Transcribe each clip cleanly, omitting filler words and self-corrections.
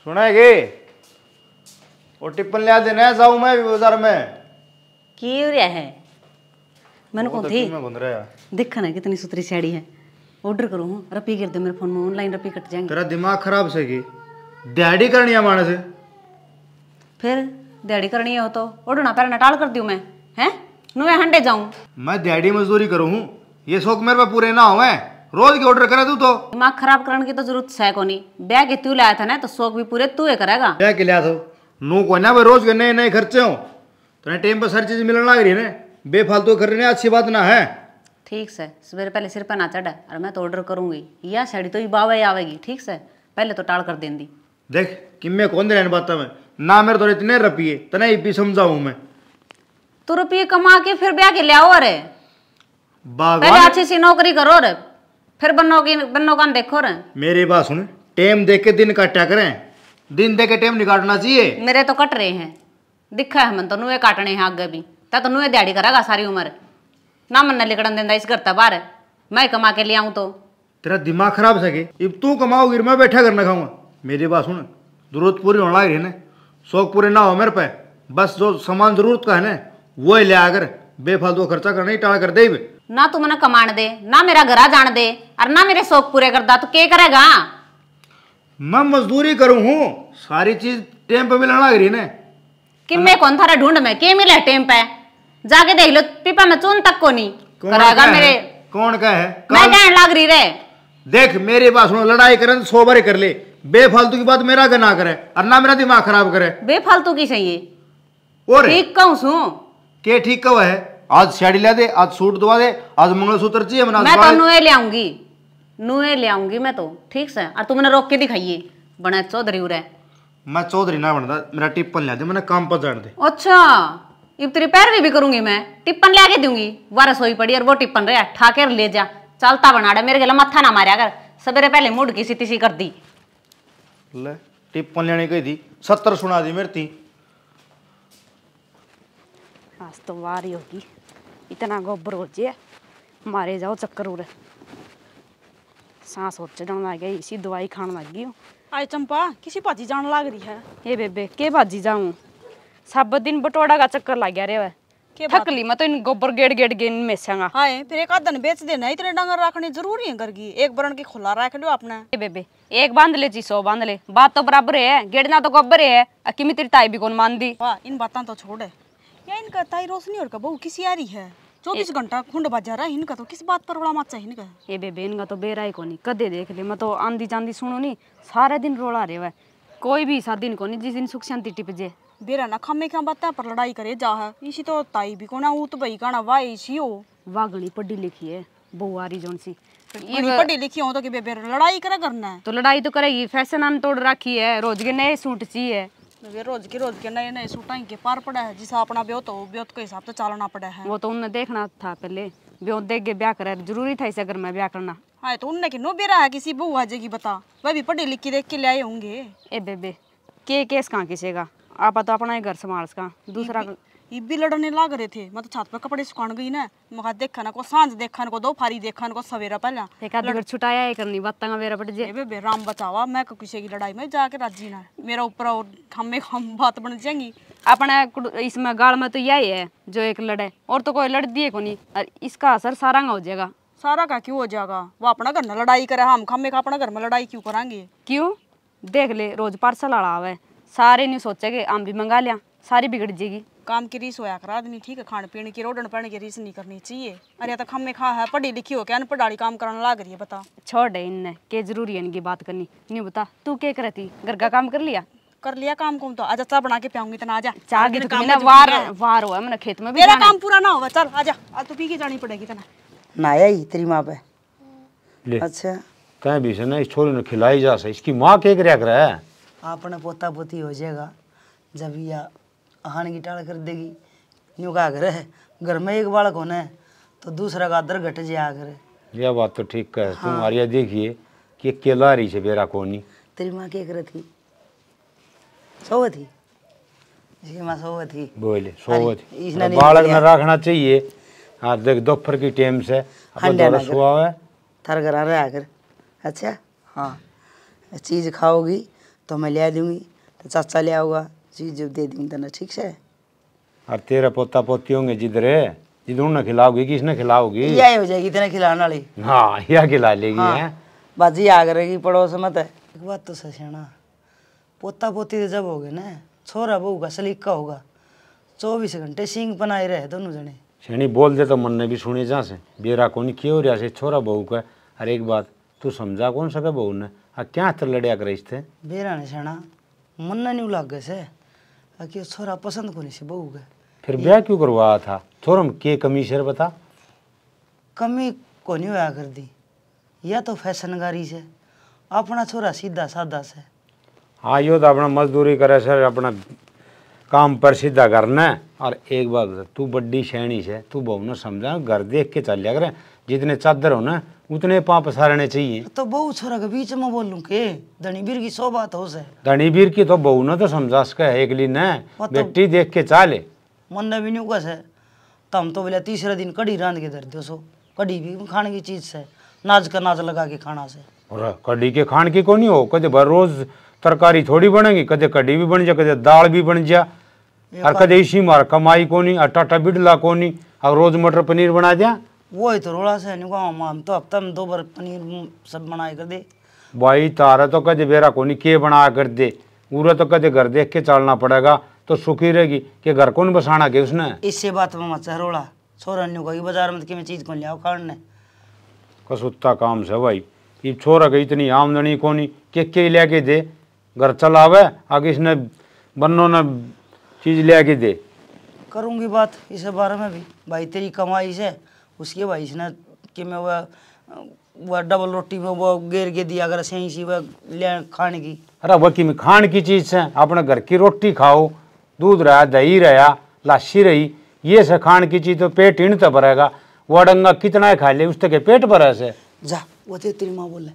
सुनेगी वो टिप्पन लिया देना जाऊं मैं भी बाजार में की हो रहा है मैंने कौन थी देखा ना कितनी सुथरी साड़ी है ऑर्डर करूँ रपी कर दे मेरे फोन में ऑनलाइन रपी कट जाएंगे। तेरा दिमाग खराब से की दिहाड़ी करनी है माने से फिर दिहाड़ी करनी हो तो ओढ़ना पैरना टाल कर दूं मैं हैं नुए हंडे जाऊं मैं दिहाड़ी मजदूरी करूँ ये शौक मेरे पे पूरे ना हुए रोज के ऑर्डर करे तू तो दिमाग खराब करने की तो जरूरत है को नहीं ब्याह के तू लाया था ना तो शौक भी पूरे तू ही करेगा। क्या के लिया था नू को ना भाई रोज के नए नए खर्चे हो तो टाइम पर सारी चीज मिलने लग रही है ना बेफालतू कर रहे अच्छी बात ना है। ठीक से सवेरे पहले सिर पर ना चढ़ा और मैं तो ऑर्डर करूंगी या साड़ी तो बावे आवेगी ठीक से पहले तो टाल कर देंगी। देख कि मैं कौन दे बात में ना मेरे तो इतने रुपये तना ही समझाऊं मैं तो रुपये कमा के फिर ब्याह के ले आओ रे पहले अच्छी सी नौकरी करो रे फिर बनो का देखो रे। मेरी बात सुन टेम देख के दिन काटा करें दिन देख के टेम नहीं काटना चाहिए। मेरे तो कट रहे हैं दिखा है मन तो नुए काटने हैं आगे भी तो नुए दिहाड़ी करेगा सारी उम्र ना मन न लिकड़न देंदा इस करता बाहर मैं कमा के ले आऊं तो तेरा दिमाग खराब सके अब तू कमाओगी मैं बैठा करना खाऊंगा। मेरी बात सुन जरूरत पूरी होने लग रही है ना शौक पूरे ना हो मेरे पे बस जो सामान जरूरत का है ना वो ही ले आकर बेफालतू खर्चा करना ही टाल कर दे ना तू मना कमान दे ना मेरा घरा जान दे और ना मेरे शौक पूरे करदा तो क्या करेगा। मैं मजदूरी करूं हूँ सारी चीज टेम पे मिलने लग रही है ना कि मैं कौन थारा ढूंढ में के मिले टेम पे जाके देख लो पीपा में चून तक को नहीं करेगा मेरे कौन का है मैं कहने लग रही रे देख मेरी बात सुनो लड़ाई करे तो 100 बार कर ले बेफालतू की बात मेरा का ना करे और ना मेरा दिमाग खराब करे। बेफालतू की सही और ठीक कहूं सू के ठीक कब है आज साड़ी ला दे आज सूट दवा दे आज मंगलसूत्र चाहिए मैं तो नुए ले आऊंगी मैं तो ठीक से और तुमने रोक के दिखाइए बना चौधरी उरे मैं चौधरी ना बनता मेरा टिप्पन ला दे मैंने काम पर जान दे। अच्छा इब तेरी पैरवी भी करूंगी मैं टिप्पन ले आके दूंगी वारस सोई पड़ी और वो टिप्पन रे ठाकर ले जा चलता बना डे मेरे गला मत्था ना मारा कर सवेरे पहले मुड़ की सी तिसी कर दी ले टिप्पन लेने गई थी 70 सुना दी मेरी थी आज तो वारी होगी इतना गोबर हो जाए मारे जाओ चक्कर उरे सांस होच जाने लग गई इसी दवाई खाने लग गई आए चंपा किसी भाजी जान लग रही है ये बेबे के भाजी जाऊं सब दिन बटोड़ा का चक्कर लग गया रे वे थक ली मैं तो इन गोबर गेड़ गेड़ के में संगा हाय फिर एक आधन बेच देना इतने डंगर रखने जरूरी है घर की एक बरन की खुला रख लो अपने ये बेबे एक बांध ले 100 बांध ले बात तो बराबर है गेड़ना तो गोबर है अकी में तेरी ताई भी कौन मान दी वाह इन बातें तो छोड़ या इनका ताई रोशनी और का बहू किसी आ रही है 24 घंटा खुंड बजा रहा है इनका तो किस बात पर रोला मचा है इनका ये बेबे इनका तो बेरा ही कोनी कदे देख ले मैं तो आंधी चांदी सुनो नहीं सारे दिन रोला रे वे कोई भी सा दिन कोनी जिस दिन सुख शांति टिप जे बेरा ना खम्मे क्या बात पर लड़ाई करे जा है इसी तो ताई भी कोना ऊ तो भाई काना वाह इसी हो वागणी पढ़ी लिखी है बहुआरी जोन सी पढ़ी लिखी हो तो कि बेबे लड़ाई करे करना है तो लड़ाई तो करेगी फैशन आन तोड़ रखी है रोज के नए सूट चाहिए रोज के नए नए सूटा के पार पड़ा है जिसा अपना ब्योत तो ब्योत के हिसाब से चलना पड़ा है वो तो उन्हें देखना था पहले ब्योत देख के ब्याह करे जरूरी था इसे अगर मैं ब्याह करना हाँ तो उनने कि नो बेरा है किसी बहू आ जाएगी बता वह भी पढ़ी लिखी देख के ले आए होंगे। ए बेबे के केस कहाँ किसेगा आप तो अपना ही घर संभाल सका दूसरा ये भी लड़ने लग रहे थे मैं तो छत पर कपड़े सुखान गई ना मगर देखा ना को सांझ देखा को दोपहरी देखा को सवेरा पहला एक आधी बार छुटाया है करनी बात मेरा पट जे बेबे राम बचावा मैं किसी की लड़ाई में जाके राजी ना मेरा ऊपर और हमें हम बात बन जाएंगी अपना इसमें गाड़ में तो यही है जो एक लड़े और तो कोई लड़ दिए को नहीं और इसका असर सारा हो जाएगा। सारा का क्यों हो जाएगा वो अपना घर में लड़ाई करे हम खम्मे का अपना घर में लड़ाई क्यों करांगे क्यों देख ले रोज पार्सल लड़ा हुआ है सारे नहीं सोचेगे आम भी मंगा लिया सारी बिगड़ जाएगी। काम की रीस होया कर आदमी ठीक है खाने पीने की रोडन पड़ने की रीस नहीं करनी चाहिए। अरे तो खम्मे खा है पढ़ी लिखी हो क्या अनपढ़ाड़ी काम कराने लग रही है बता छोड़ दे इनने के जरूरी है इनकी बात करनी नहीं बता तू क्या करती घर का काम कर लिया काम को तो आजा चाय बना के पियाऊंगी तना आजा चाय के तो मैंने वार हुआ मैंने खेत में भी मेरा काम पूरा ना हुआ चल आजा आज तो पी के जानी पड़ेगी तना नाया ही तेरी माँ पे ले अच्छा कहीं भी से ना इस छोरे ने खिलाई जा से इसकी माँ क्या क्या कर रहा है अपने पोता पोती हो जाएगा जब या हान की टाल कर देगी यूँ क्या करे घर में एक बालक होना है तो दूसरा का दर घट जाया करे। यह बात तो ठीक कह तुम आर्या देखिए कि अकेला रही से बेरा कोनी तेरी माँ क्या कर थी सो थी इसकी माँ सो थी बोले सो थी बालक न रखना चाहिए। हाँ देख दोपहर की टाइम से सुहा है थार घर आ रहा कर अच्छा हाँ चीज़ खाओगी तो मैं ले दूंगी, तो चाचा ले आऊगा, चीज जब दे दूंगी तना, ठीक है। और तेरा पोता पोती होंगे जिधर है, जिधर उन्हें खिलाओगी, किसने खिलाओगी? यही हो जाएगी तेने खिलाने वाली। हाँ, यह खिला लेगी। हाँ, है बाजी आ करेगी पड़ोस मत है। एक बात तो सही, पोता पोती तो जब हो गए ना, छोरा बहू का सलीका होगा, 24 घंटे सींग बनाए रहे दोनों जने। छेनी बोल दे तो मन ने भी सुने जा से बेरा कौन क्यों रहा से छोरा बहू का। अरे एक बात तू समझा कौन सका बहू ने क्या तर लड़िया करे थे बेरा ने छेना मन नहीं लागे से कि छोरा पसंद को नहीं से बहू के। फिर ब्याह क्यों करवाया था? छोरा में के कमी शेर बता। कमी को नहीं होया कर दी, या तो फैशनगारी से, अपना छोरा सीधा साधा से। हाँ, यो तो अपना मजदूरी करे सर, अपना काम पर सीधा करना। और एक बात तू बड्डी शैनी से, तू बहू ने समझा घर देख के चल लिया करे, जितने चादर हो ना उतने पाँव पसारने चाहिए। तो बहू छोरा के बीच में बोलूं के धनीबीर की 100 बात हो से। धनीबीर की तो बहू ने तो समझा सका है, एकली ने बेटी देख के चाले मन ने भी नहीं कस है। तो हम तो बोले तीसरे दिन कड़ी रांध के धर दो, सो कड़ी भी खाने की चीज से, नाच का नाच लगा के खाना से। और कड़ी के खान की को नहीं हो, कदे भर रोज तरकारी थोड़ी बनेगी, कदे कड़ी भी बन जा, कदे दाल भी बन जा, और कदे इसी मार कमाई को नहीं, आटा बिडला को नहीं, और रोज मटर पनीर बना दिया। वो ही तो रोला से नहीं कहा, हम तो हफ्ता में 2 बार पनीर सब बनाए कर दे। भाई तारा तो कदे बेरा को नहीं के बना कर दे, पूरा तो कदे घर देख के चलना पड़ेगा, तो सुखी रहेगी कि घर कौन बसाना के उसने। इससे बात में मत रोला, छोरा नहीं कही बाजार में कि मैं चीज कौन लिया खाने कसुत्ता काम से भाई। ये छोरा के इतनी आमदनी को नहीं के लेके दे, घर चलावे आगे इसने बनो न चीज लेके दे। करूँगी बात इस बारे में भी, भाई तेरी कमाई से उसके भाई इसने कि मैं वह डबल रोटी में वो गेर के दिया अगर सही सी वह ले खाने की। अरे वह की खान की चीज से अपने घर की रोटी खाओ, दूध रहा, दही रहा, लस्सी रही, ये से खान की चीज तो पेट इन तो भरेगा। वो डंगा कितना ही खा ले उसके के पेट भरे से। जा वो तेरी माँ बोले।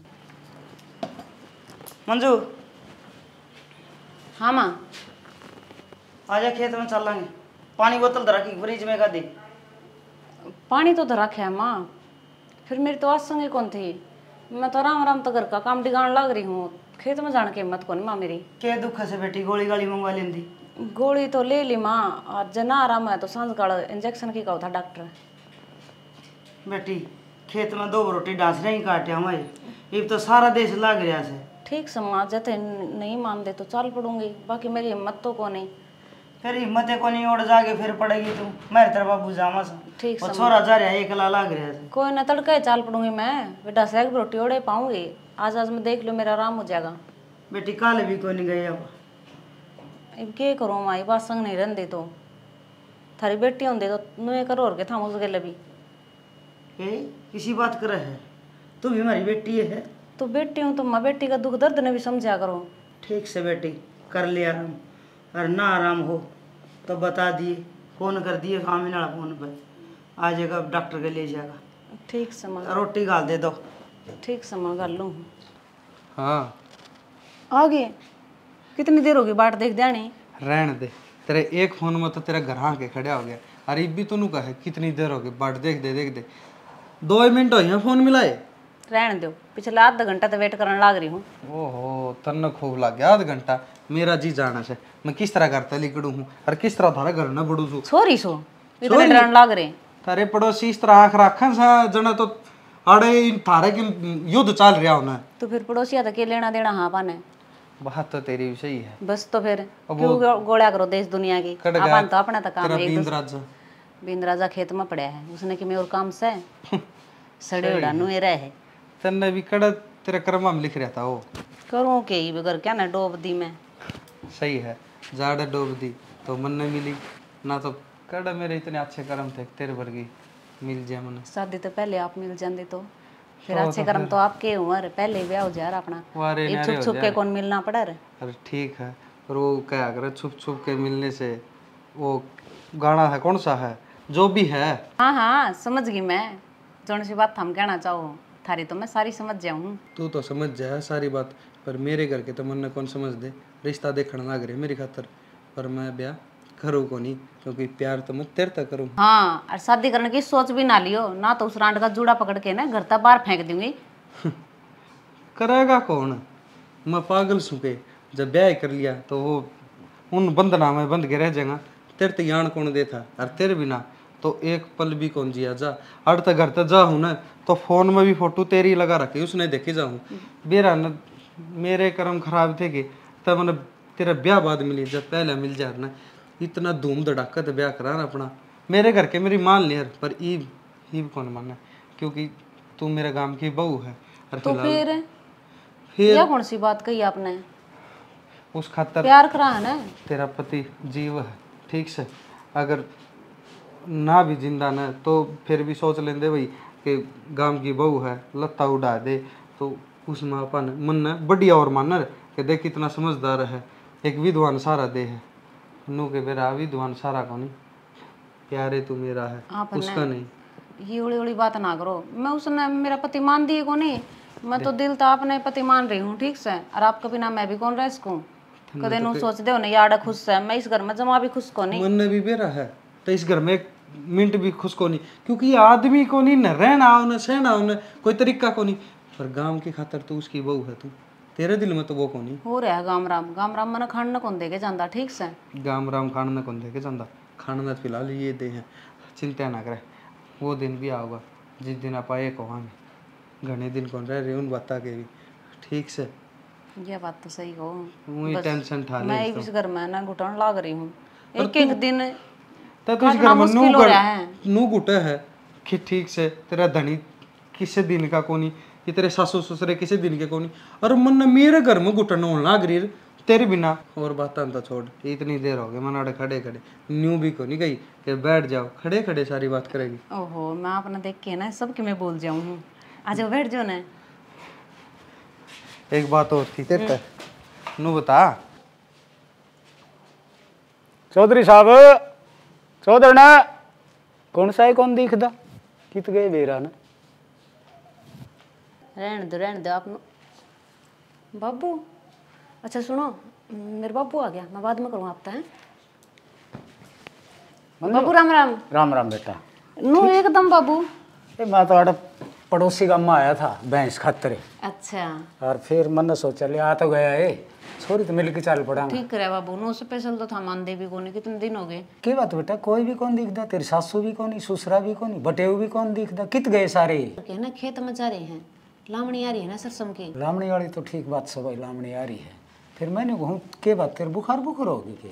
मंजू हाँ माँ, आजा खेत में चल लेंगे, पानी बोतल धरा की फ्रिज में का दे। पानी तो रखा है माँ, फिर मेरी तो आज संगे कौन थी, मैं तो आराम आराम तो घर का काम डिगाण लग रही हूँ, खेत में जाने की हिम्मत कौन माँ मेरी। के दुख से बेटी गोली गाली मंगवा लेंदी। गोली तो ले ली माँ, और जना आराम है तो सांझ काल इंजेक्शन की कहा था डॉक्टर। बेटी खेत में 2 रोटी डांस नहीं काटे हमारे, ये तो सारा देश लाग रहा से। ठीक समाज जते नहीं मान दे तो चल पड़ूंगी, बाकी मेरी हिम्मत तो को नहीं। फिर हिम्मत को नहीं उड़ जाके फिर पड़ेगी तू, मेरे तेरा बाबू जामा से ठीक और छोरा जा रहा है एकला लाग रहा है। कोई ना तड़के चाल पड़ूंगी मैं, बेटा से एक रोटी ओढ़े पाऊंगी, आज आज मैं देख लो मेरा आराम हो जाएगा। बेटी काले भी कोई नहीं गई अब क्या करूँ माँ, बात संग नहीं रहती तो थारी बेटी होंगे तो नुए करो और के था उसके लिए भी किसी बात करे है, तू भी हमारी बेटी है। तो बेटी हूँ तो माँ बेटी का दुख दर्द ने भी समझा करो। ठीक से बेटी कर ले आराम, और ना आराम हो तो बता दिए, फोन कर दिए खामी नाला फोन पे आ जाएगा, डॉक्टर के ले जाएगा। ठीक समा रोटी गाल दे दो। ठीक समा गाल लूँ। हाँ आ गए, कितनी देर होगी बाट देख दिया नहीं। रहने दे, तेरे एक फोन में तो तेरा घर आके खड़ा हो गया। अरे भी तो का है कितनी देर हो गई, बाट देख दे 2 मिनट हो गए फोन मिलाए। रहने दो, पिछला आधा घंटा तो वेट करने लग रही हूँ। ओहो तन खूब लग गया आधा घंटा, मेरा जी जाना से मैं किस तरह करता लिकड़ू हूँ और किस तरह थारा घर न बड़ू छू। छोरी सो इतने डरन लग रहे तारे पड़ोसी इस तरह आँख रखन सा जना तो अड़े थारे की युद्ध चल रहा होना। तो फिर पड़ोसिया तो के लेना देना हाँ पाने। बात तो तेरी सही है, बस तो फिर क्यों गोड़ा करो देश दुनिया की, अपन तो अपना तो काम है। बिंद राजा खेत में पड़ा है, उसने कि मैं और काम से सड़े उड़ा नुए रहे है। तन्ने भी कड़ा तेरे कर्मा में लिख रहा था वो करूँ के ही बगर क्या ना डोब दी मैं। सही है, जाड़ा डूब दी तो मन नहीं मिली ना, तो कड़ा मेरे इतने अच्छे कर्म थे तेरे वर्गी मिल जाए मन। शादी तो पहले आप मिल जाते तो फिर अच्छे कर्म तो आपके उम्र पहले ब्याह हो जा रहा अपना, छुप छुप के कौन मिलना पड़ा रे। अरे ठीक है, पर वो क्या करे छुप छुप के मिलने से, वो गाना है कौन सा है जो भी है। हाँ हाँ समझ गई मैं, जोन सी बात हम कहना चाहो थारी तो मैं सारी समझ जाऊँ। तू तो समझ जाए सारी बात, पर मेरे घर के तो मन ने कौन समझ दे, रिश्ता देखने लग रहे मेरी खातर, पर मैं ब्याह करूँ को नहीं, क्योंकि प्यार तो मैं तेरे तक करूँ। हाँ और शादी करने की सोच भी ना लियो ना, तो उस रांड का जूड़ा पकड़ के ना घर तक बाहर फेंक दूंगी। करेगा कौन, मैं पागल सुके जब ब्याह कर लिया तो वो उन बंधना में बंध के रह जाएगा। तेरे तो यान कौन दे था और तेरे बिना तो एक पल भी कौन जिया जा। अड़ तक घर तक जा हूँ ना तो फोन में भी फोटो तेरी लगा रखी उसने देखी जाऊँ। बेरा न मेरे कर्म खराब थे कि तब मैंने तेरा ब्याह बाद मिली, जब पहले मिल जा ना इतना धूम धड़ाका तो ब्याह करा ना अपना। मेरे घर के मेरी मान लिया पर ईब कौन माना क्योंकि तू मेरे गांव की बहू है। और तो फिर यह कौन सी बात कही आपने? उस खातर प्यार करा है ना। तेरा पति जीव है ठीक से, अगर ना भी जिंदा न तो फिर भी सोच लेंदे भाई कि गांव की बहू है लत्ता उड़ा दे तो उसमें अपन मन ने बढ़िया और मानर कि देख कितना समझदार है, एक विद्वान सारा दे है नू के बेरा विद्वान सारा को नहीं प्यारे तू मेरा है उसका नहीं। ये उड़ी उड़ी बात ना करो। मैं उसने मेरा पति मान दिए को नहीं, मैं तो दिल तो आपने पति मान रही हूँ ठीक से। और आपके बिना मैं भी कौन रह सकूँ? कदे नू सोच दे नहीं यार खुश है, मैं इस घर में जमा भी खुश को नहीं। मन ने भी बेरा है तो इस घर में एक मिनट भी खुश को नहीं क्योंकि ये आदमी को नहीं न रहना न सहना न कोई तरीका को नहीं। पर गांव की खातर तू उसकी बहू है, तू तेरे दिल में तो वो को नहीं हो रहा है। गाम राम मन खान न कौन देके जाता ठीक से। गाम राम खान न कौन देके जाता खाना फिलहाल ये दे है, चिंता ना करे वो दिन भी आओगा जिस दिन आप एक होवांगे। घने दिन कौन रह रहे उन बात के भी ठीक से। ये बात तो सही हो। वही टेंशन ठा ले मैं इस घर में ना घुटन लाग रही हूँ एक एक दिन। तो इस घर में नू घुटे है कि ठीक से तेरा धनी किसी दिन का कोनी कि तेरे सासू ससुरे किसी दिन के कोनी और मन मेरे घर में घुटन होने लाग रही तेरे बिना। और बात तो छोड़ इतनी देर हो गई मनाड़े खड़े खड़े न्यू भी को नहीं गई कि बैठ जाओ खड़े खड़े सारी बात करेगी। ओहो मैं अपना देख के ना सब कि मैं बोल जाऊँ हूँ। आ जाओ बैठ जाओ ना। एक बात और थी तेरे तक नू बता। चौधरी साहब चौधर ना कौन सा है कौन दिखदा कित गए बेरा ना। रहने दो आप बाबू। अच्छा सुनो मेरे बाबू आ गया, मैं बाद में करूँ आपका है। बाबू राम राम। राम राम बेटा। नो एकदम बाबू। मैं तो आड़ा पड़ोसी गाँव में आया था भैंस खातर। अच्छा। और फिर मैंने सोचा ले आ तो गया है छोरी तो मिल के चाल पड़ा। ठीक करे बाबू नो स्पेशल तो था मान दे भी कोनी कितने दिन हो गए। की बात बेटा कोई भी कौन दिखदा तेरी सासू भी कोनी ससुरा भी कोनी बटेऊ भी कौन दिखदा कित गए सारे। ना खेत में जा रहे हैं लामणी आ रही है ना सरसम की। लामणी वाली तो ठीक बात सब लामणी आ रही है। फिर मैंने कहूँ के बात तेरे बुखार होगी के?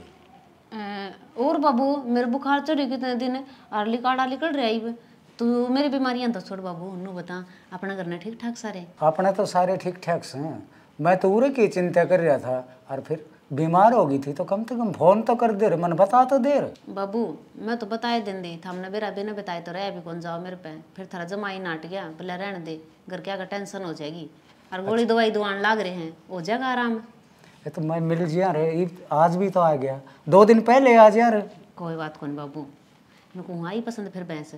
और बाबू मेरे बुखार चढ़ी कितने दिन अरली काड़ा निकल रही तू मेरी बीमारियां तो छोड़ बाबू उन्होंने बता अपना करना ठीक ठाक सारे। अपने तो सारे ठीक ठाक हैं। मैं तो उरे की चिंता कर रहा था और फिर बीमार हो गई थी तो कम से कम फोन तो कर दे रहे मन बता तो दे रहे। बाबू मैं तो बताए दिन दी था हमने बेरा बिना बताए तो रह भी कौन जाओ मेरे पे फिर थारा जमाई नाट गया बोले रहने दे घर क्या टेंशन हो जाएगी और गोली दवाई दुआन लाग रहे हैं हो जाएगा आराम। ये तो मैं मिल जा रहे आज भी तो आ गया 2 दिन पहले आज यार। कोई बात कौन बाबू मेरे को आई पसंद फिर भैंस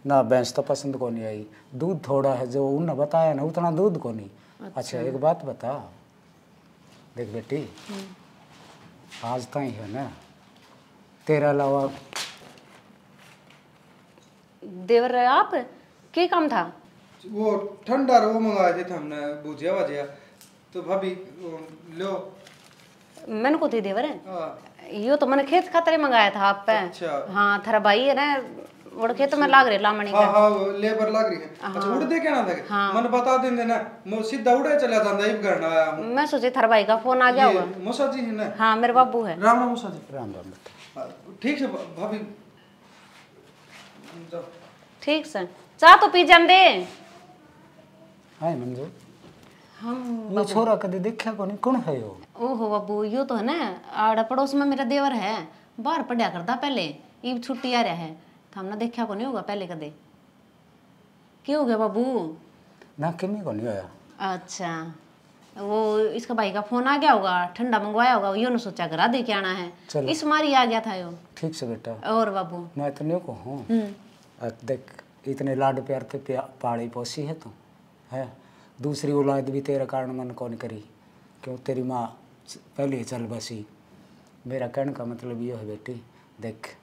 ना भैंस तो पसंद को नहीं आई दूध थोड़ा है जो उन्होंने बताया ना उतना दूध को नहीं। अच्छा एक बात बता देख बेटी आज तो ही है ना तेरा अलावा देवर आप क्या काम था? वो ठंडा वो मंगाए थे हमने भुजिया वजिया तो भाभी लो मैंने को थी देवर है यो तो मैंने खेत खातर मंगाया था आप पे। अच्छा। हाँ थारा भाई है ना वो खेत में लाग रहे लामणी का। हाँ लेबर लाग रही है। अच्छा उड़ दे क्या ना था हाँ। मन बता देंगे ना मो सीधा उड़े चला जाता है घर ना आया हूं। मैं सोची थारा भाई का फोन आ गया होगा। मूसा जी है ना। हाँ मेरे बाबू है। राम राम मूसा जी। राम राम बेटा। ठीक है भाभी ठीक से चाह तो पी जान दे। हाय मंजू हम ये छोरा कभी देखा को नहीं कौन है यो? ओहो बाबू यो तो है ना आड़ा पड़ोस में मेरा देवर है बाहर पढ़िया करता पहले ईब छुट्टी आ रहा है तो हमने देखा को नहीं होगा पहले कदे। क्या हो गया बाबू? ना किमी को नहीं आया। अच्छा वो इसका भाई का फोन आ गया होगा ठंडा मंगवाया होगा यो ने सोचा करा दे के आना है इस मारी आ गया था यो। ठीक से बेटा। और बाबू मैं तो नहीं कहूँ देख इतने लाड प्यार ते पाड़ी पोसी है तू है दूसरी औलाद भी तेरा कारण मन कौन करी क्यों तेरी माँ पहले चल बसी। मेरा कहने का मतलब ये है बेटी देख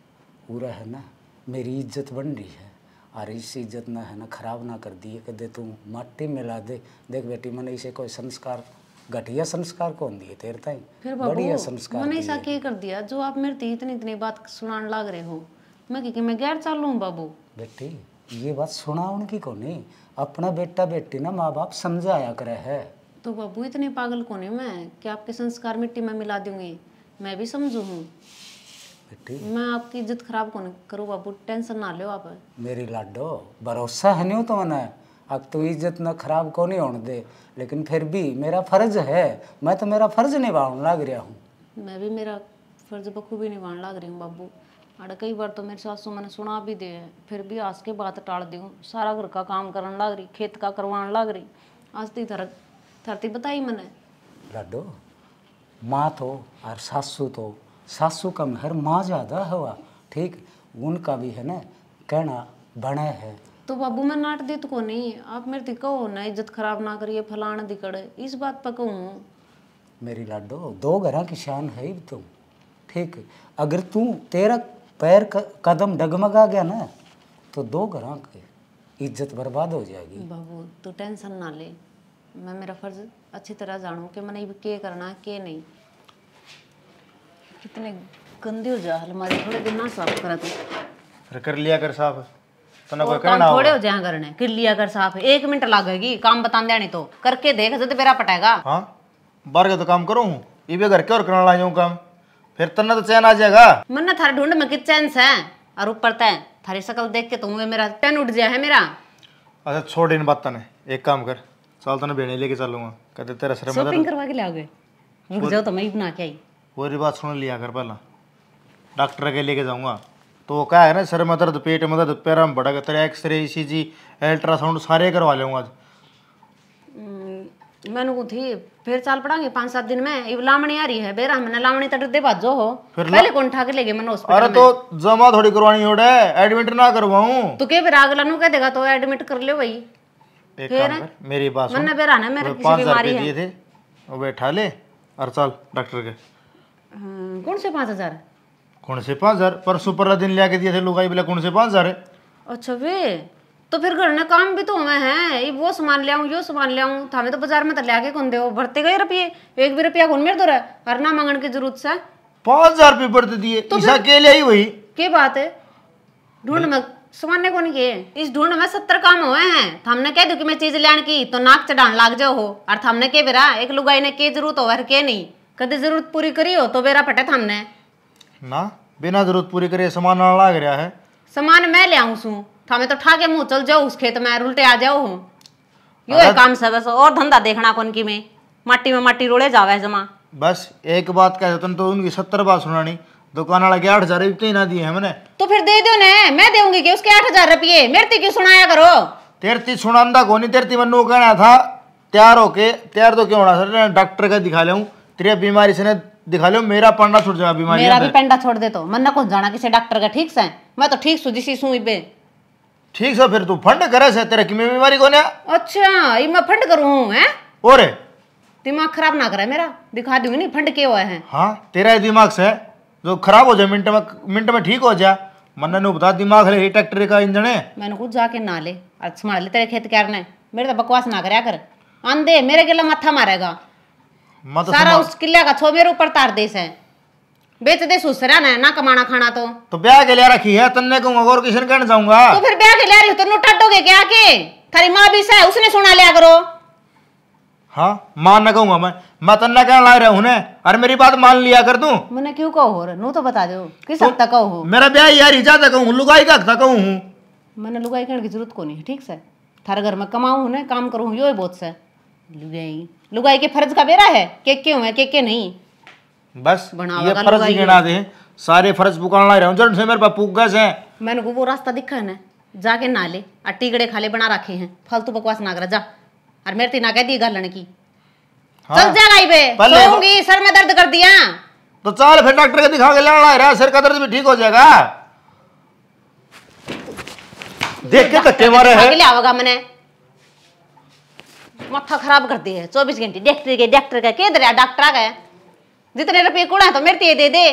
पूरा है ना मेरी इज्जत बन रही है और इस इज्जत ना है ना खराब ना कर दी है कदे तू माटी में ला दे। देख बेटी मैंने इसे कोई संस्कार घटिया संस्कार कौन दिए तेरे ताई? फिर बाबू बढ़िया संस्कार मैंने दिए। ऐसा क्या कर दिया जो आप मेरे ती इतनी इतनी बात सुनाने लग रहे हो? मैं कि मैं गैर चालू हूँ बाबू। बेटी ये बात सुना उनकी को नहीं, अपना बेटा बेटी ना माँ बाप समझाया करे है। तो बाबू इतनी पागल कौन है मैं कि आपके संस्कार मिट्टी में मिला दूंगी? मैं भी समझू हूँ। बेटी मैं आपकी इज्जत खराब कौन करूँ बाबू, टेंशन ना लो आप। मेरी लाडो भरोसा है नहीं तो मैंने अब तो इज्जत न खराब को नहीं होने दे, लेकिन फिर भी मेरा फर्ज है, मैं तो मेरा फर्ज निभाने लग रहा हूँ। मैं भी मेरा फर्ज बखूबी निभाने लग रही हूँ बाबू। अरे कई बार तो मेरी सासू मैंने सुना भी दे है, फिर भी आज के बात टाल दी हूँ। सारा घर का काम करने लग रही, खेत का करवाने लग रही। आज ती धरती बताई मैंने। लाडो माँ तो और सासू का मेहर माँ ज़्यादा हुआ, ठीक उनका भी है ना कहना बना है। तो बाबू मैं नाट दी तो को नहीं, आप मेरे ती कहो ना इज्जत खराब ना करिए फलाना दिकड़, इस बात पर कहूँ। मेरी लाडो दो घरों की शान है ही तुम, ठीक अगर तू तेरा पैर कदम डगमगा गया ना तो दो घरों की इज्जत बर्बाद हो जाएगी। बाबू तू टेंशन ना ले, मैं मेरा फर्ज अच्छी तरह जानूँ कि मैंने क्या करना है क्या नहीं। कितने गंदे हो जा हमारे, थोड़े दिन ना साफ करा तू। अरे कर लिया कर साफ, तना कोई और काम कहना थोड़े होगा। हो जाए करने, कर लिया कर साफ। 1 मिनट लगेगी काम बता देनी तो करके देख जब बेरा पटेगा। हाँ बाहर के तो काम करूँ हूँ, ये भी घर के और करना ला जाऊँ काम, फिर तना तो चैन आ जाएगा। मन थारे ढूंढ में कित चैन है और ऊपर तय थारी शकल देख के तुम्हें मेरा टैन उठ जाए है मेरा। अच्छा छोड़ इन बात तने, एक काम कर चल तने भेड़े लेके चलूंगा, कहते तेरा सर में शॉपिंग करवा के ले आओगे? रुक जाओ तो मैं ही बना के आई। पूरी बात सुन लिया कर पहला, डॉक्टर के लेके जाऊंगा तो वो क्या है ना, सर में दर्द पेट में दर्द पैर में बढ़ा तेरा एक्सरे ECG अल्ट्रासाउंड सारे करवा लूंगा आज। मैंने को थी फिर चाल पड़ांगे 5-7 दिन में। ये लावणी आ रही है बेरा, मैंने लावणी तट दे बाजो हो फिर पहले कौन ठा के ले गए मैंने हॉस्पिटल अरे में। तो जमा थोड़ी करवानी होड़े, एडमिट ना करवाऊं तो के बेरा अगला नु कह देगा तो एडमिट कर ले भाई। एक काम कर मेरी बात सुन, मैंने बेरा ना मेरे वो किसी 5,000 बीमारी रुपये है। दिए थे वो बैठा ले और चल डॉक्टर के। कौन से 5,000? कौन से 5,000? परसों पर दिन लिया के दिए थे लुगाई बोले कौन से 5,000 है। अच्छा वे तो फिर घर में काम भी तो हुए हैं, ये वो सामान ले आऊं यो सामान ले आऊं, थामे तो बाजार में तो लिया के कौन दे भरते गए रुपये, 1 भी रुपया कौन मेरे तो रहा और ना मांगने की जरूरत से 5,000 रुपये बढ़ते दिए तो ईसा के लिए ही वही के बात है। ढूंढ में सामान्य कौन के इस ढूंढ में 70 काम हुए हैं। हमने कह दो कि मैं चीज लेने की तो नाक चढ़ान लाग जाओ हो, और हमने के बेरा एक लुगाई ने के जरूरत हो के नहीं कभी जरूरत पूरी करी हो तो बेरा पटे हमने ना बिना जरूरत पूरी करे सामान ना लाग रहा है। सामान मैं ले आऊं सू थामे तो ठा के मुंह चल जाओ उस खेत में उल्टे आ जाओ हो। यो है काम सब बस, और धंधा देखना कौन की में माटी रोड़े जावे जमा। बस एक बात कह देता तो उनकी 70 बात सुनानी, दुकान वाला के 8,000 रुपये ना दिए हमने। तो फिर दे दो ने, मैं दूंगी कि उसके 8,000 रुपये मेरे ती क्यों सुनाया करो। तेरती सुनांदा कोनी, तेरती मनु कहना था तैयार तो क्यों होना सर, डॉक्टर का दिखा लूं तेरी बीमारी से दिखा लो, मेरा पन्ना छूट जाएगा बीमारी। मेरा भी पेंडा छोड़ दे तो मन ना कुछ जाना किसी डॉक्टर का, ठीक से मैं तो ठीक सुजी सुई बे। ठीक है फिर तू फंड करे से तेरे की बीमारी को ना। अच्छा ये मैं फंड करूं हैं? और दिमाग खराब ना करे मेरा, दिखा दूंगी नहीं फंड के हुआ है। हाँ तेरा दिमाग से जो खराब हो जाए मिनट में ठीक हो जाए, मन ने बता दिमाग है ट्रैक्टर का इंजन है। मैंने कुछ जाके ना ले और संभाल ले तेरे खेत करने, मेरे तो बकवास ना करया कर। आंधे मेरे गिला मत्था मारेगा मत सारा उस किले का छो मेरे ऊपर तार दे से बेच दे सुसरा ना कमाना खाना तो ब्याह के लिए रखी है तन्ने कहूंगा और किसी ने कहने जाऊंगा। तो फिर ब्याह के ले रही हो तो नोटाटोगे क्या के थारी माँ भी से उसने सुना लिया करो। हाँ मान न कहूंगा मैं तन्ने कहने लग रहा हूँ ने, अरे मेरी बात मान लिया कर तू। मैंने क्यों कहो हो नू तो बता दो किस हद तक कहो हो। मेरा ब्याह यार ज्यादा कहूँ लुगाई का हक कहूँ हूँ। मैंने लुगाई करने की जरूरत को नहीं, ठीक से थारे घर में कमाऊँ ना काम करूँ यो बहुत से। लुगाई के फर्ज का बेरा है के क्यों है के नहीं, बस बनावा ये का फर्ज लुगाई ही गिना दे, सारे फर्ज पुकान ला रहा हूँ जन से मेरे पास पुक गए हैं। मैंने को वो रास्ता दिखा है ना जाके ना ले और टीगड़े खाले बना रखे हैं, फालतू बकवास ना कर जा। और मेरे ना कह दी गालन की चल जा गाई बे सोऊंगी, सर में दर्द कर दिया तो चल फिर डॉक्टर के दिखा के लाना रहा, सिर का दर्द भी ठीक हो जाएगा। देख के धक्के मारे है ले आओगा मैंने माथा खराब कर दी है 24 घंटे डॉक्टर का के दरिया डॉक्टर का जितने रुपये कूड़ा है तो मेरे ते दे दे।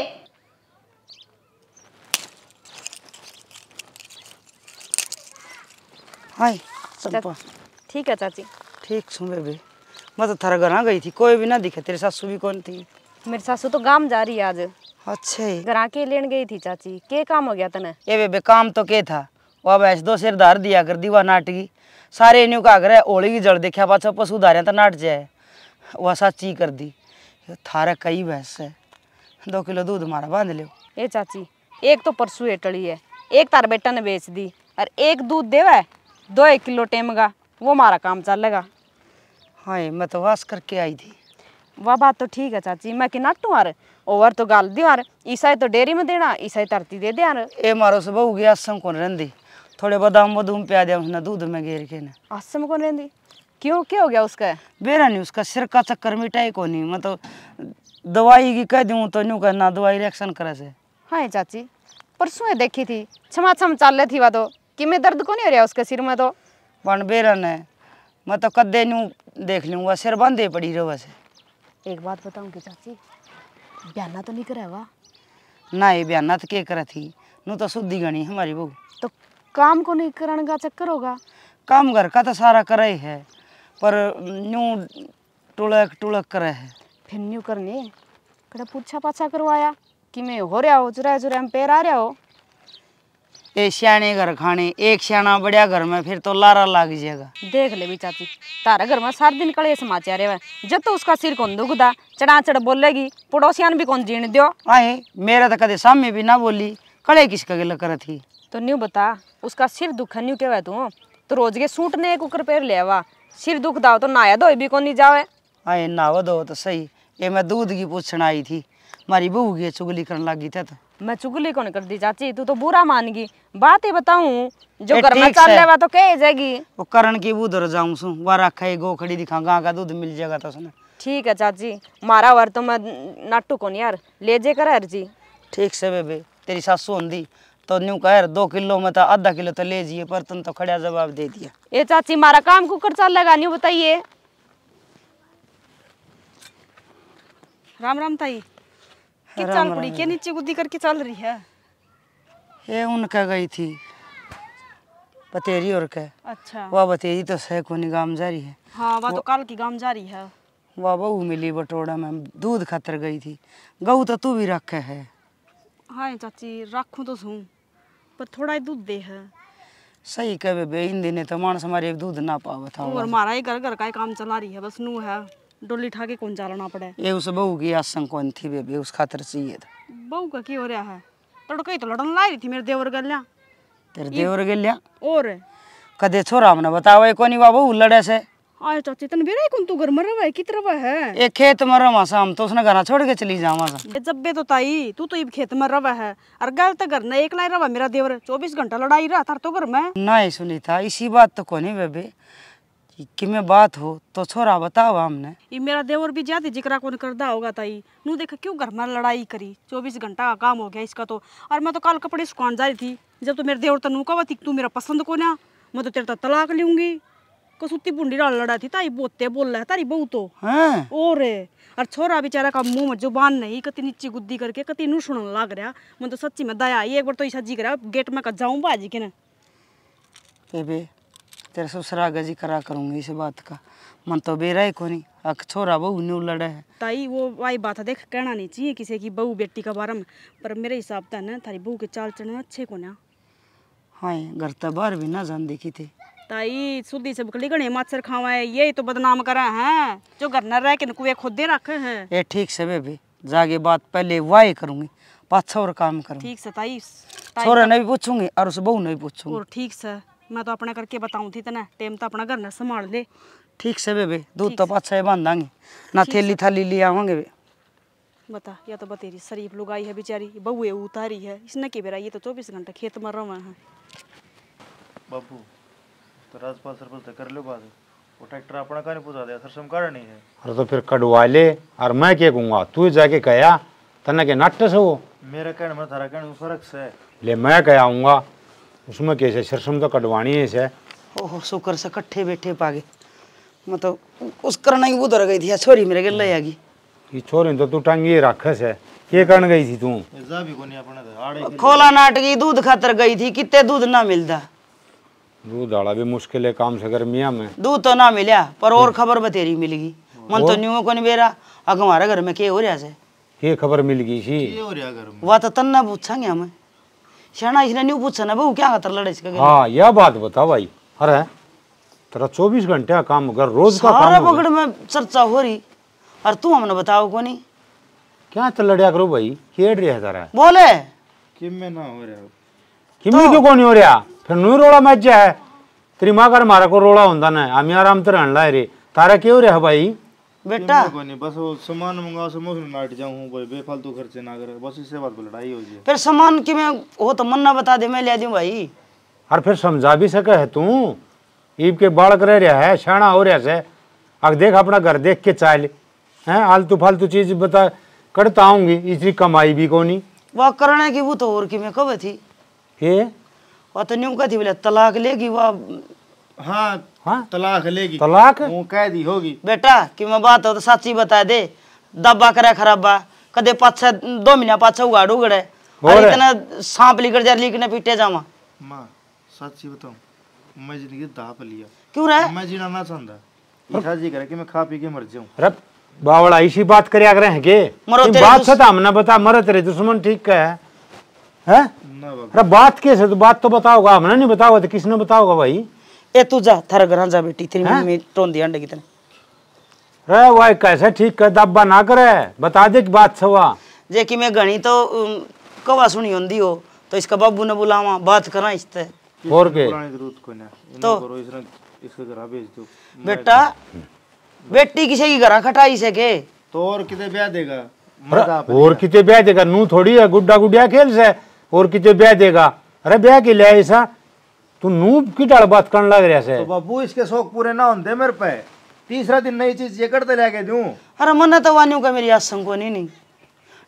हाय चंपा ठीक है चाची। ठीक सुन बेबे मैं तो थारा घर गई थी, कोई भी ना दिखे, तेरी सासू भी कौन थी? मेरी सासू तो गांव जा रही है आज। अच्छा ही। घर के लेन गई थी चाची, के काम हो गया तने? ये बेबे काम तो के था, वह भैंस दो सिर धार दिया कर दीवा नाटकी सारे न्यू का घर ओली की जड़ देखा पाछा पशु धारे तो नाट जाए, वह साची कर दी। थारा कई भैंस है, 2 किलो दूध हमारा बांध लो। ए चाची, एक तो परसों एटड़ी है, एक तार बेटा ने बेच दी, और एक दूध देवा 2 किलो टेमगा, वो हमारा काम चलेगा। हाँ मैं तो वास करके आई थी। वह बात तो ठीक है चाची, मैं कि नाटू यार ओवर तो गाल दी यार, ईसाई तो डेयरी में देना, ईसाई धरती दे दे यार। ए मारो से बहू गया आसम कौन रंदी, थोड़े बादाम बदूम प्या दिया उसने दूध में घेर के ना। आसम कौन रहती? क्यों, क्या हो गया उसका? बेरा नहीं, उसका सिर का चक्कर मिटाई को नहीं, मैं तो दवाई की कह दूँ तो न्यू कहना दवाई रिएक्शन करे से। हाँ चाची, परसों देखी थी छमा छम चाल रही थी वह तो, कि मैं दर्द को नहीं हो रहा उसके सिर में तो। पण बेरा ने मैं तो कदे न्यू देख लूँगा, सिर बांधे पड़ी रहो से। एक बात बताऊँ कि चाची, बयाना तो नहीं करे हुआ ना, ये बयाना तो क्या करे थी, नू तो शुद्धि गणी हमारी बहू। तो काम को नहीं कराने का चक्कर होगा? काम घर का तो सारा करे है, पर न्यू टुलक टुलक करे है। फिर न्यू करने कड़ा पूछा पाछा करवाया कि मैं हो रहा हो चुरा चुरा में पैर आ रहा हो। ए सियाने घर खाने, एक सियाना बढ़िया घर में फिर तो लारा लाग जाएगा। देख ले भी चाची, तारा घर में सारे दिन कड़े समाचार है, जब तो उसका सिर कौन दुखदा चढ़ा चढ़ बोलेगी, पड़ोसियान भी कौन जीने दो। आए मेरा तो कदे सामने भी ना बोली, कड़े किसका गिला कर थी। तो न्यू बता, उसका सिर दुख न्यू कहवा तू तो रोज के सूट ने कुकर पैर ले आवा, सिर दुख दाओ तो नहाया धोए भी कौन नहीं जावे। आए नहावा दो तो सही, ये मैं दूध की पूछना आई थी, मारी बहू की चुगली करने लगी था। तो मैं चुगली कौन कर दी चाची, तू तो बुरा मान गई। बात ही बताऊं जो ए, घर में ठीक चल से। रहा तो कह जाएगी। वो करण की उधर जाऊँ सू, वह रखा है गो खड़ी दिखा, गाँ का दूध मिल जाएगा तो उसने। ठीक है चाची, मारा वर तो मैं नाटू कौन यार ले जे कर हर जी। ठीक से बेबे, तेरी सासू होंदी तो न्यू कह 2 किलो में तो आधा किलो तो ले जिए, पर तुम तो खड़ा जवाब दे दिया। ये चाची मारा काम कुकर चल लगा न्यू बताइए। राम राम ताई, कि चाल पड़ी के नीचे गुद्दी करके चल रही है? ये उनका गई थी बतेरी और के। अच्छा, वह बतेरी तो सह को निगाम जारी है। हाँ वह तो कल की गांव जा रही है। वह बहू मिली बटोड़ा में, दूध खातर गई थी। गऊ तो तू भी रखे है। हाँ चाची रखूँ तो सूँ, पर थोड़ा ही दूध दे है। सही कह बेबे, इन दिने तो मानस हमारे दूध ना पावा था। और हमारा ही घर घर का ही काम चला रही है, बस नू है डोली ठा के कौन चालना पड़े। ये उस बहू की आसंग कौन थी बेबे, उस खातर चाहिए था। बहू का की हो रहा है, तड़का ही तो लड़न ला रही थी मेरे देवर गलिया। तेरे देवर गेलिया और कदे छोरा हमने बताओ कोनी वा बहू लड़े से। आए चाची तन बेरा कौन तू घर में रवा है, कित रवा है? एक खेत में रवा सा, हम तो उसने घर छोड़ के चली जावा सा। ये जब्बे तो ताई तू तो ये खेत में रवा है, और गल तो घर ने एक लाई रवा मेरा देवर 24 घंटा लड़ाई रहा था तो घर में। ना ही सुनी था, इसी बात तो कोनी बेबे कि में बात हो तो छोरा बताओ हमने। ये मेरा देवर भी ज्यादा जिक्रा कौन करदा होगा ताई, नू देख क्यों घर में लड़ाई करी, 24 घंटा का काम हो गया इसका तो। और मैं तो कल कपड़े सुखान जा रही थी, जब तो मेरे देवर तनू कहा थी तू मेरा पसंद को ना, मैं तो तेरे तो तलाक लूंगी। कसुती बुंडी डाल लड़ा थी ताई, बोते बोल रहा है तारी बहू तो। हैं और छोरा बेचारा का मुंह में जुबान नहीं, कति नीची गुद्दी करके कति नू सुनने लग रहा। मैं तो सच्ची में दया आई, एक बार तो ऐसा जी करा गेट में कट जाऊं बाजी के ना। बेबे तेरे ससुरा गजी करा करूंगी इस बात का, मन तो बेरा ही कोनी, अक छोरा बहू न्यू लड़े है। ताई वो वाई बात है, देख कहना नहीं चाहिए किसी की बहू बेटी का बारे में, पर मेरे हिसाब से ना थारी बहू के चाल चलन अच्छे को ना। हाँ घर तो बाहर भी ना जान देखी थी। ताई सुधी से बकली गणे मच्छर खावाए, यही तो बदनाम करा है जो घर न रह के कुएं खुद दे रखे हैं। ये ठीक से बेबे, जागे बात पहले वाही करूंगी, पाछा और काम करूंगी। ठीक से ताई, छोरा ने भी पूछूंगी और उस बहू ने भी पूछूंगी। और ठीक से मैं तो अपने करके बताऊं थी तना टेम तो अपना घर न संभाल ले। ठीक से बेबे, दूध तो पाछा ही बांधांगे ना, थैली थाली ले आवांगे बे। बता, या तो बतेरी शरीफ लुगाई है बेचारी, बहू उतारी है इसने के बेरा, ये तो 24 घंटे खेत में रवा है। बापू तो राजपाल सरपंच से कर लो बात, वो ट्रैक्टर अपना का नहीं पूछा दिया, सरसम काड़ा नहीं है। अरे तो फिर कटवा ले, और मैं क्या कहूँगा, तू जाके कया तना के नाट्य से वो मेरा कहने में थारा कहने में फर्क से ले, मैं कह आऊँगा उसमें कैसे सरसम तो कटवानी है से। ओहो शुक्र से कट्ठे बैठे पागे, मतलब उस करना ही उधर गई थी, छोरी मेरे गल ले आगी। ये छोरी तो तू टंगी रखे से, ये करने गई थी तू? जा भी कोनी अपने तो आड़े खोला नाटकी दूध खातर गई थी, कितने दूध ना मिलता। दूध आला भी मुश्किल है काम से गर्मिया में। दूध तो ना मिला पर और खबर बतेरी मिलेगी मन तो न्यू को नहीं बेरा अग हमारे घर में के हो रहा है ये खबर मिल गई सी ये हो रहा घर में वह तो तन्ना पूछेंगे हमें शाना इसने न्यू पूछा ना बहू क्या खतर लड़े इसका हाँ यह बात बता भाई। अरे तेरा 24 घंटे का काम कर रोज का सारा काम हो पकड़ में चर्चा हो रही और तू हमने बताओ को नहीं क्या तो लड़िया करो भाई खेड़ रहा है तारा बोले कि मैं ना हो रहा किमी क्यों को नहीं हो रहा फिर नू रोड़ा मैच जाए तेरी माँ कर मारा को रोड़ा होता ना हम आराम तो रहने लाए रे तारा क्यों हो रहा भाई बेटा कोई नहीं बस वो सामान मंगाओ समोसे नाट जाऊं भाई बेफालतू खर्चे ना करे बस इससे बात पर लड़ाई हो जाए फिर सामान की मैं हो तो मन ना बता दे मैं ले दूं भाई और फिर समझा भी सके है तू ईब के बालक रह रहा है शाना हो रहा है अब देख अपना घर देख के चाल है आलतू फालतू चीज बता करता आऊंगी इतनी कमाई भी को नहीं वह करने की वो तो और की मैं कब थी ये वह तो न्यू कहती बोले तलाक लेगी वह हाँ हाँ तलाक लेगी तलाक वो कैदी होगी बेटा कि मैं बात हो तो सच्ची बता दे दब्बा करे खराबा कदे 2 महीना पाछा उगाड़ उगड़े और इतना सांप लिकर जा लिखने पीटे जावा माँ सच्ची बताऊं मैं जिंदगी दाप लिया क्यों रहा मैं जीना ना चाहता इच्छा जी करे कि मैं खा पी के मर जाऊं अरे बावड़ा इसी बात करे रहे हैं के मरो तुम तेरे बात से हमने बता मरे तेरे दुश्मन ठीक है हैं ना बाबा अरे बात कैसे तो बात तो बताओगा हमने नहीं बताओगा तो किसने बताओगा भाई ए तू जा थारा घर जा बेटी तेरी मम्मी टोन दी अंडे की तरह रे भाई कैसे ठीक कर दब्बा ना करे बता दे कि बात सवा जे कि मैं घणी तो कवा सुनी होंदी हो तो इसका बाबू ने बुलावा बात करा इससे और के पुरानी जरूरत को ना तो- करो इसके घर भेज दो बेटा बेटी किसी की घर खटाई से के तो और कितने ब्याह देगा अरे, और कितने ब्याह देगा नू थोड़ी है गुड्डा गुडिया खेल से और कितने ब्याह देगा अरे ब्याह के लिए ऐसा तू नू की टाल बात करने लग रहा तो है बाबू इसके शौक पूरे ना होते मेरे पे तीसरा दिन नई चीज ये करते लेके दूं अरे मन तो वानियों का मेरी आसंग को नहीं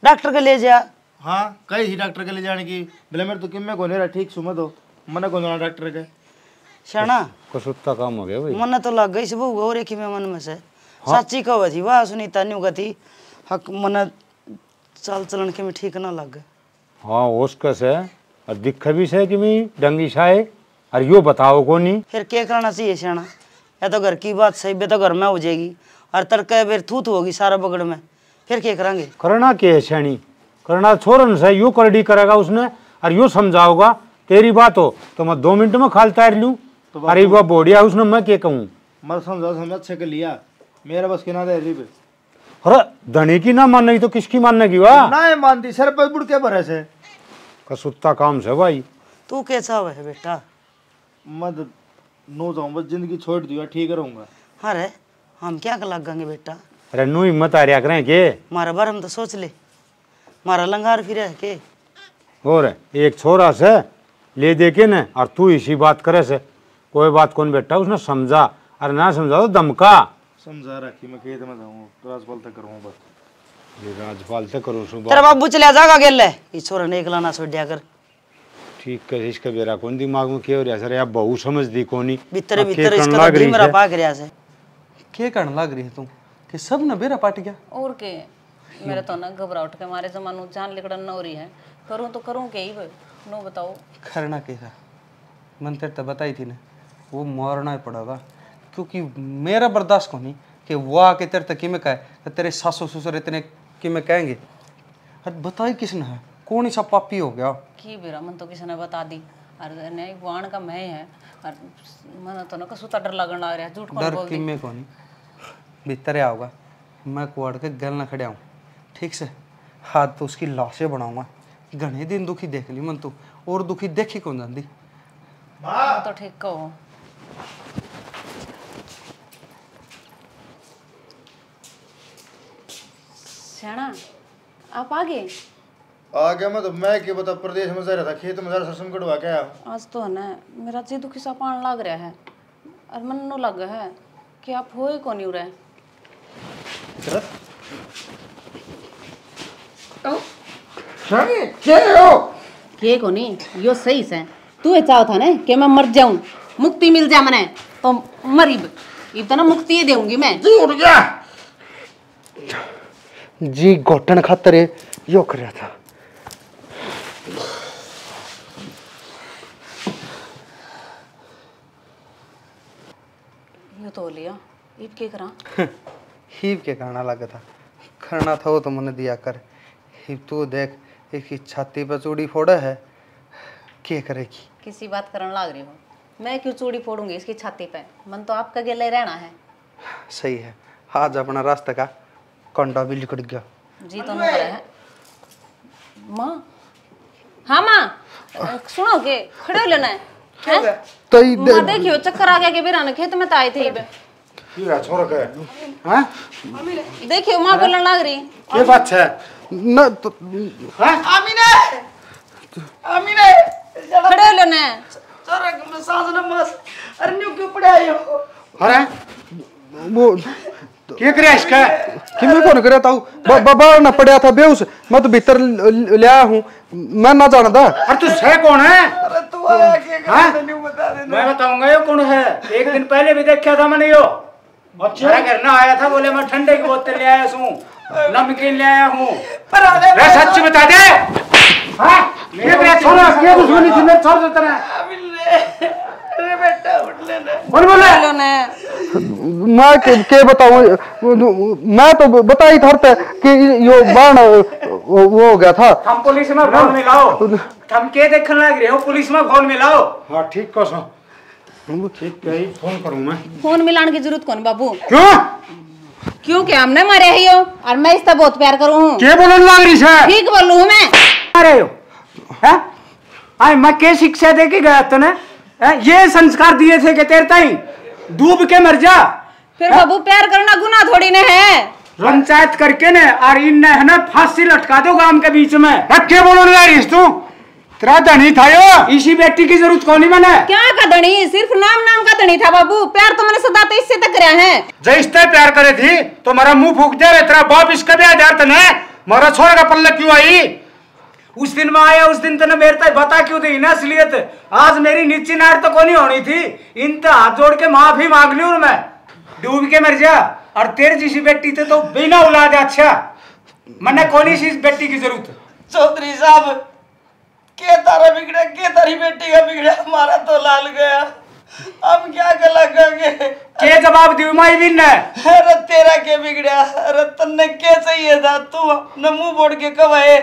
डॉक्टर के ले जा हाँ कई ही डॉक्टर के ले जाने की बोले मेरे तो किम्मे को नहीं रहा ठीक सुमत हो मना को जाना डॉक्टर के शाना कसुत्ता काम हो गया भाई मन तो लग गई से बहु गौ रेखी में मन में से सच्ची कहो थी वाह सुनीता न्यू कथी हक मन चाल चलन के में ठीक ना लग गए हाँ उसका से और दिख भी से कि मैं डंगी शाये और यो बताओ को नहीं फिर क्या करना चाहिए शाना या तो घर की बात सही बे तो घर में हो जाएगी और तड़के फिर थूत होगी सारा बगड़ में फिर क्या करेंगे करना के है शैनी करना छोड़न से यू करडी करेगा उसने और यू समझाओगा तेरी बात हो तो मैं 2 मिनट में खाल तैर लूँ अरे वो बोडिया उसने मैं क्या कहूँ मत समझा अच्छे के लिया मेरा बस के ना दे रिब अरे धनी की ना मानने की तो किसकी मानने की वाह ना है मानती सर पर बुड़ के भरे से कसुत्ता काम से भाई तू कैसा है बेटा मत नो जाऊं बस जिंदगी छोड़ दिया ठीक रहूंगा अरे हम क्या कर लगेंगे बेटा अरे नू हिम्मत आ रहा करें के मारा बार हम तो सोच ले मारा लंगार फिर है के और एक छोरा से ले दे के न और तू इसी बात करे से कोई बात कौन बेटा उसने समझा और ना समझा तो दमका समझा रखी मैं खेत में जाऊँ राजपाल तक करूँ बस ये राजपाल से करो सुबह तेरा बाबू चले जागा गेले इस छोरा ने एकला ना छोड़िया कर ठीक है इसका बेरा कौन दिमाग में क्या हो रहा सर यार बहु समझ दी कोनी भीतर भीतर इसका तो मेरा पाक रिया से क्या करने लग रही है तू कि सब न बेरा पाट गया और के मेरे तो ना घबराहट के मारे जमानू जान लिकड़न न हो रही है करूँ तो करूँ के ही नो बताओ खरना के था मन तेरे तो बताई थी ना वो मरना ही पड़ेगा क्योंकि मेरा बर्दाश्त को नहीं कि वो आके तेरे तक किमें कहे तो तेरे सासू ससुर इतने किमें कहेंगे अरे बताई किसने है कौन सा पापी हो गया की बेरा मन तो किसी ने बता दी अरे नहीं वाण का मैं है और मन तो ना कसुता डर लगन लग रहा है झूठ कौन डर बोल दी किमें को नहीं भीतर आओगा मैं कुआड़ के गल ना खड़ा हूँ ठीक से हाथ तो उसकी लाशें बनाऊंगा घने दिन दुखी देख ली मन तू और दुखी देखी कौन जाती तो ठीक कहो श्याणा आप आ गए आ गया मैं तो मैं के बता प्रदेश में जा रहा था खेत में जा रहा संकट हुआ क्या आज तो है ना मेरा जी दुखी सा पान लग रहा है और मन नो लग है कि आप हो ही कौन ही रहे के को नहीं यो सही से तू चाहो था ना कि मैं मर जाऊं मुक्ति मिल जाए मने तो मरी इतना मुक्ति ही देऊंगी मैं जी उठ गया जी घोटन खातर यो कर रहा था ईब के करा हीब के कहना लगा था करना था वो तो मैंने दिया कर। हिब तू देख इसकी छाती पर चूड़ी फोड़ा है, क्या करेगी? किसी बात करने लग रही हो? मैं क्यों चूड़ी फोड़ूंगी इसकी छाती पे? मन तो आपका गेले रहना है। सही है, आज अपना रास्ते का कंडा भी लिकड़ गया। जी तो नहीं है माँ। हाँ माँ सुनो के खड़े हो लेना है तो माँ देखियो चक्कर आ गया के बेरा ने खेत में तो आए थे इबे। ये छोड़ के हैं देखियो माँ बोलने लग रही। ये बात है न तो आमीना आमीना खड़े हो लेना है। सारा में सांस न मस अरे न्यू क्यों पड़े आयो? अरे वो क्या करे इसका? कि मैं कौन करता हूँ? बाबा ना पड़ा था बेउस, मैं तो भीतर ले आया हूँ, मैं ना जानता। अरे तू है कौन है? अरे तू आया के नहीं बता दे। मैं बताऊंगा ये कौन है। एक दिन पहले भी देखा था मैंने यो। मेरा घर ना आया था, बोले मैं ठंडे की बोतल ले आया हूँ, नमकीन ले आया हूँ। सच बता दे। हाँ मेरे छोरा क्या दुश्मनी थी मेरे छोर से तेरा? अरे बेटा उठ लेना। बोल बोले मैं के बताऊँ? मैं तो बता ही था कि यो बाण वो हो गया था। हम पुलिस में फोन मिलाओ। हम के देखने लग रहे हो? पुलिस में फोन मिलाओ। हाँ ठीक को सो ठीक है, फोन करूँ मैं। फोन मिलाने की जरूरत कौन बाबू? क्यों? क्योंकि हमने मारे ही हो और मैं इससे बहुत प्यार करूँ हूँ। क्या बोलने लग रही है? ठीक बोलूँ हूँ मैं। अरे हो हैं? आई मैं क्या शिक्षा दे के गया तूने? ये संस्कार दिए थे कि तेरे ताई डूब के मर जा। फिर बाबू प्यार करना गुनाह थोड़ी न है। पंचायत करके ने और इन है ना फांसी लटका दो गांव के बीच में। क्या बोलने लग रही तू? तेरा धनी था यो, इसी बेटी की जरूरत कौन मैंने? क्या का धनी? सिर्फ नाम नाम का धनी था बाबू। प्यार तो मैंने सदा तो इससे तक रहा है। जैसे प्यार करे थी तो मेरा मुंह फूक दे रहे। तेरा बाप इसका भी आधार तने मेरा छोरा का पल्ले क्यों आई? उस दिन में आया, उस दिन तने मेरे तक बता क्यों दी ना असलियत? आज मेरी नीची नार तो कोनी होनी थी। इन तो हाथ जोड़ के माफी मांग ली मैं, डूब के मर जा। और तेरे जैसी बेटी थे तो बिना औलाद अच्छा, मैंने कोनी सी बेटी की जरूरत। चौधरी साहब के तारा बिगड़ा, के तारी बेटी का बिगड़ा, हमारा तो लाल गया। हम क्या कर लगेंगे? के जवाब दी माई दिन ने? अरे तेरा के बिगड़ा? अरे तन्ने के चाहिए था? तू न मुंह बोड़ के कब आए?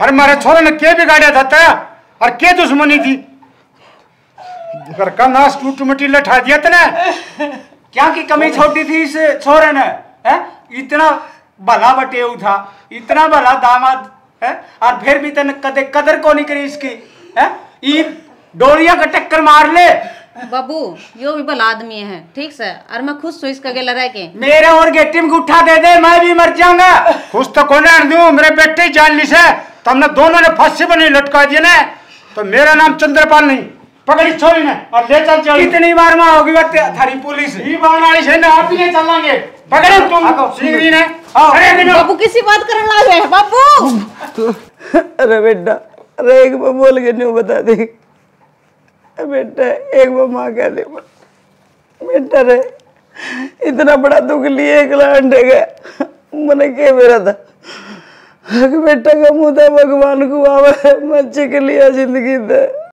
अरे मेरे छोरे ने के बिगाड़ा था तेरा? और के दुश्मनी थी? घर का नाश टूट मिट्टी लठा दिया तने। क्या की कमी छोटी थी इस छोरे ने? इतना भला बटेऊ था, इतना भला दामाद है, और फिर भी तने कदे कदर को नहीं करी इसकी है? ये डोरिया का टक्कर मार ले। बाबू यो भी भला आदमी है ठीक से, और मैं खुश हूँ इसका गेला रह के। मेरे और गेटी में उठा दे दे, मैं भी मर जाऊंगा। खुश तो कौन दूं? मेरे बेटे जान ली से तुमने दोनों ने फांसी पर नहीं लटका दिया ना, तो मेरा नाम चंद्रपाल नहीं। पकड़ी छोरी ने और ले चल चल। कितनी बार मां होगी थारी पुलिस ही बावनाली से ना आप ही ले चलेंगे। पकड़े तुम सिंगरी ने। अरे बाबू किसी बात करने लग रहे हैं बाबू। अरे बेटा अरे एक बार बोल के नहीं बता दी बेटा, एक बार माँ कह दे बेटा रे इतना बड़ा दुख लिए एकला अंडे गया। मैंने क्या मेरा था बेटा का मुँह था भगवान को आवे, मैं चिक लिया जिंदगी दे।